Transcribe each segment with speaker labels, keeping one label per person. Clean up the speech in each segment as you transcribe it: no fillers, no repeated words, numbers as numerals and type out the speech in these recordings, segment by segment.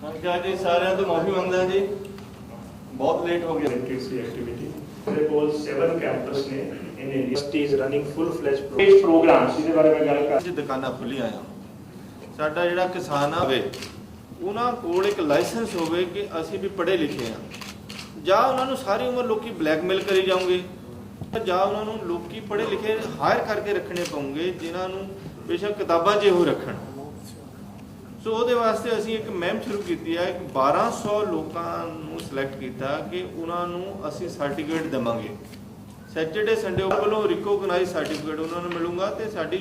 Speaker 1: अंका जी सारे तो माफी मांगदा जी, बहुत लेट हो गया।
Speaker 2: एक्टिविटी मेरे को 7 कैंपस ने in university is running full flash programmes इहदे बारे में गल कर
Speaker 1: जी दुकाना खुलियां आ साडा जिहड़ा किसान आवे ਉਹਨਾਂ ਕੋਲ ਇੱਕ ਲਾਇਸੈਂਸ ਹੋਵੇ ਕਿ ਅਸੀਂ ਵੀ ਪੜ੍ਹੇ ਲਿਖੇ ਹਾਂ ਜਾਂ ਉਹਨਾਂ ਨੂੰ ਸਾਰੀ ਉਮਰ ਲੋਕੀ ਬਲੈਕਮੇਲ ਕਰੀ ਜਾਓਗੇ ਜਾਂ ਉਹਨਾਂ ਨੂੰ ਲੋਕੀ ਪੜ੍ਹੇ ਲਿਖੇ ਹਾਇਰ ਕਰਕੇ ਰੱਖਣੇ ਪਉਂਗੇ ਜਿਨ੍ਹਾਂ ਨੂੰ ਬੇਸ਼ੱਕ ਕਿਤਾਬਾਂ 'ਚ ਉਹ ਰੱਖਣ ਸੋ ਉਹਦੇ ਵਾਸਤੇ ਅਸੀਂ ਇੱਕ ਮੁਹਿੰਮ ਸ਼ੁਰੂ ਕੀਤੀ ਹੈ ਕਿ 1200 ਲੋਕਾਂ ਨੂੰ ਸਿਲੈਕਟ ਕੀਤਾ ਕਿ ਉਹਨਾਂ ਨੂੰ ਅਸੀਂ ਸਰਟੀਫਿਕੇਟ ਦੇਵਾਂਗੇ ਸੈਟਰਡੇ ਸੰਡੇ ਵੱਲੋਂ ਰਿਕੋਗਨਾਈਜ਼ ਸਰਟੀਫਿਕੇਟ ਉਹਨਾਂ ਨੂੰ ਮਿਲੂਗਾ ਤੇ ਸਾਡੀ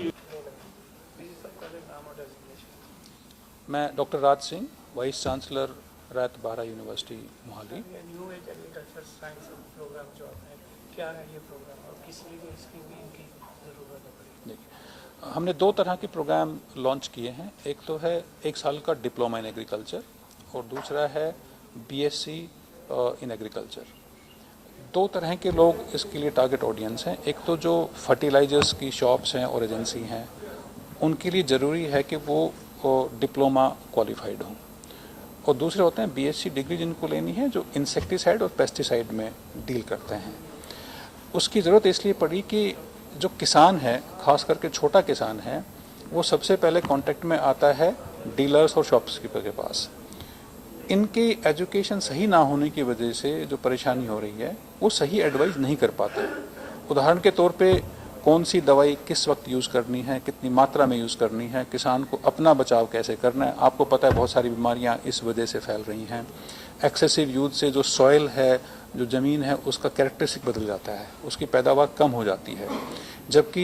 Speaker 3: मैं doctor Raj Singh vice chancellor Rayat Bahra university Mohali.
Speaker 4: New age agriculture science programme जो है क्या है ये प्रोग्राम और किस लिए इसकी भी इनकी ज़रूरत है?
Speaker 3: देखिए हमने 2 तरह के प्रोग्राम लॉन्च किए हैं। एक तो है 1 साल का डिप्लोमा इन एग्रीकल्चर और दूसरा है बीएससी इन एग्रीकल्चर। 2 तरह के लोग इसके लिए टारगेट ऑडियंस हैं। एक तो जो फर्टिलाइजर्स की शॉप्स हैं और एजेंसी हैं उनके लिए ज़रूरी है कि वो डिप्लोमा क्वालिफाइड हों और दूसरे होते हैं बीएससी डिग्री जिनको लेनी है जो इंसेक्टिसाइड और पेस्टिसाइड में डील करते हैं। उसकी ज़रूरत इसलिए पड़ी कि जो किसान है खास करके छोटा किसान है वो सबसे पहले कांटेक्ट में आता है डीलर्स और शॉपकीपर के पास। इनकी एजुकेशन सही ना होने की वजह से जो परेशानी हो रही है वो सही एडवाइस नहीं कर पाते। उदाहरण के तौर पे कौन सी दवाई किस वक्त यूज़ करनी है, कितनी मात्रा में यूज़ करनी है, किसान को अपना बचाव कैसे करना है। आपको पता है बहुत सारी बीमारियां इस वजह से फैल रही हैं। एक्सेसिव यूज से जो सॉइल है जो ज़मीन है उसका कैरेक्टरिस्टिक बदल जाता है, उसकी पैदावार कम हो जाती है। जबकि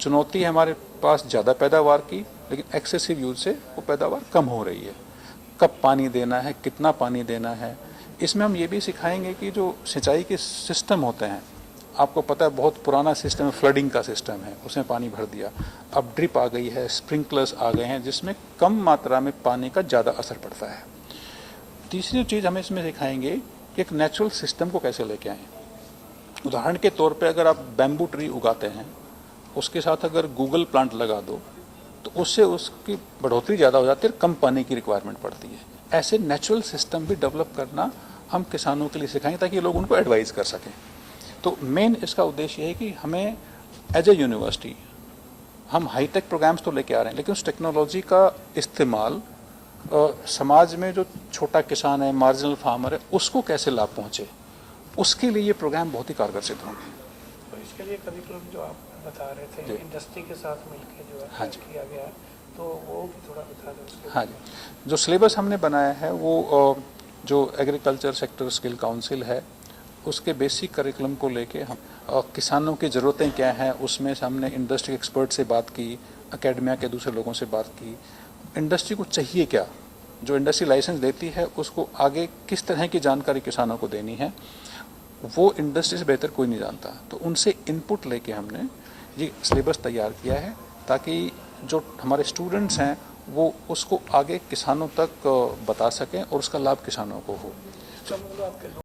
Speaker 3: चुनौती है हमारे पास ज़्यादा पैदावार की, लेकिन एक्सेसिव यूज से वो पैदावार कम हो रही है। कब पानी देना है, कितना पानी देना है, इसमें हम ये भी सिखाएंगे कि जो सिंचाई के सिस्टम होते हैं आपको पता है बहुत पुराना सिस्टम है, फ्लडिंग का सिस्टम है, उसमें पानी भर दिया। अब ड्रिप आ गई है, स्प्रिंकलर्स आ गए हैं जिसमें कम मात्रा में पानी का ज़्यादा असर पड़ता है। तीसरी चीज़ हमें इसमें सिखाएंगे कि एक नेचुरल सिस्टम को कैसे लेके आएँ। उदाहरण के तौर पे अगर आप बैम्बू ट्री उगाते हैं उसके साथ अगर गूगल प्लांट लगा दो तो उससे उसकी बढ़ोतरी ज़्यादा हो जाती है, कम पानी की रिक्वायरमेंट पड़ती है। ऐसे नेचुरल सिस्टम भी डेवलप करना हम किसानों के लिए सिखाएंगे ताकि लोग उनको एडवाइस कर सकें। तो मेन इसका उद्देश्य है कि हमें एज ए यूनिवर्सिटी हम हाईटेक प्रोग्राम्स तो लेके आ रहे हैं लेकिन उस टेक्नोलॉजी का इस्तेमाल समाज में जो छोटा किसान है, मार्जिनल फार्मर है, उसको कैसे लाभ पहुंचे, उसके लिए ये प्रोग्राम बहुत ही कारगर सिद्ध होंगे।
Speaker 4: तो इसके लिए करिकुलम जो आप बता रहे थे इंडस्ट्री के साथ मिलकर जो
Speaker 3: हाँ
Speaker 4: किया गया है तो वो भी थोड़ा बता दें।
Speaker 3: हाँ जी, जो सिलेबस हमने बनाया है वो जो एग्रीकल्चर सेक्टर स्किल काउंसिल है उसके बेसिक करिकुलम को लेके हम किसानों की ज़रूरतें क्या हैं उसमें से हमने इंडस्ट्री एक्सपर्ट से बात की, एकेडमिया के दूसरे लोगों से बात की। इंडस्ट्री को चाहिए क्या, जो इंडस्ट्री लाइसेंस देती है उसको आगे किस तरह की जानकारी किसानों को देनी है वो इंडस्ट्री से बेहतर कोई नहीं जानता। तो उनसे इनपुट लेके हमने ये सिलेबस तैयार किया है ताकि जो हमारे स्टूडेंट्स हैं वो उसको आगे किसानों तक बता सकें और उसका लाभ किसानों को हो।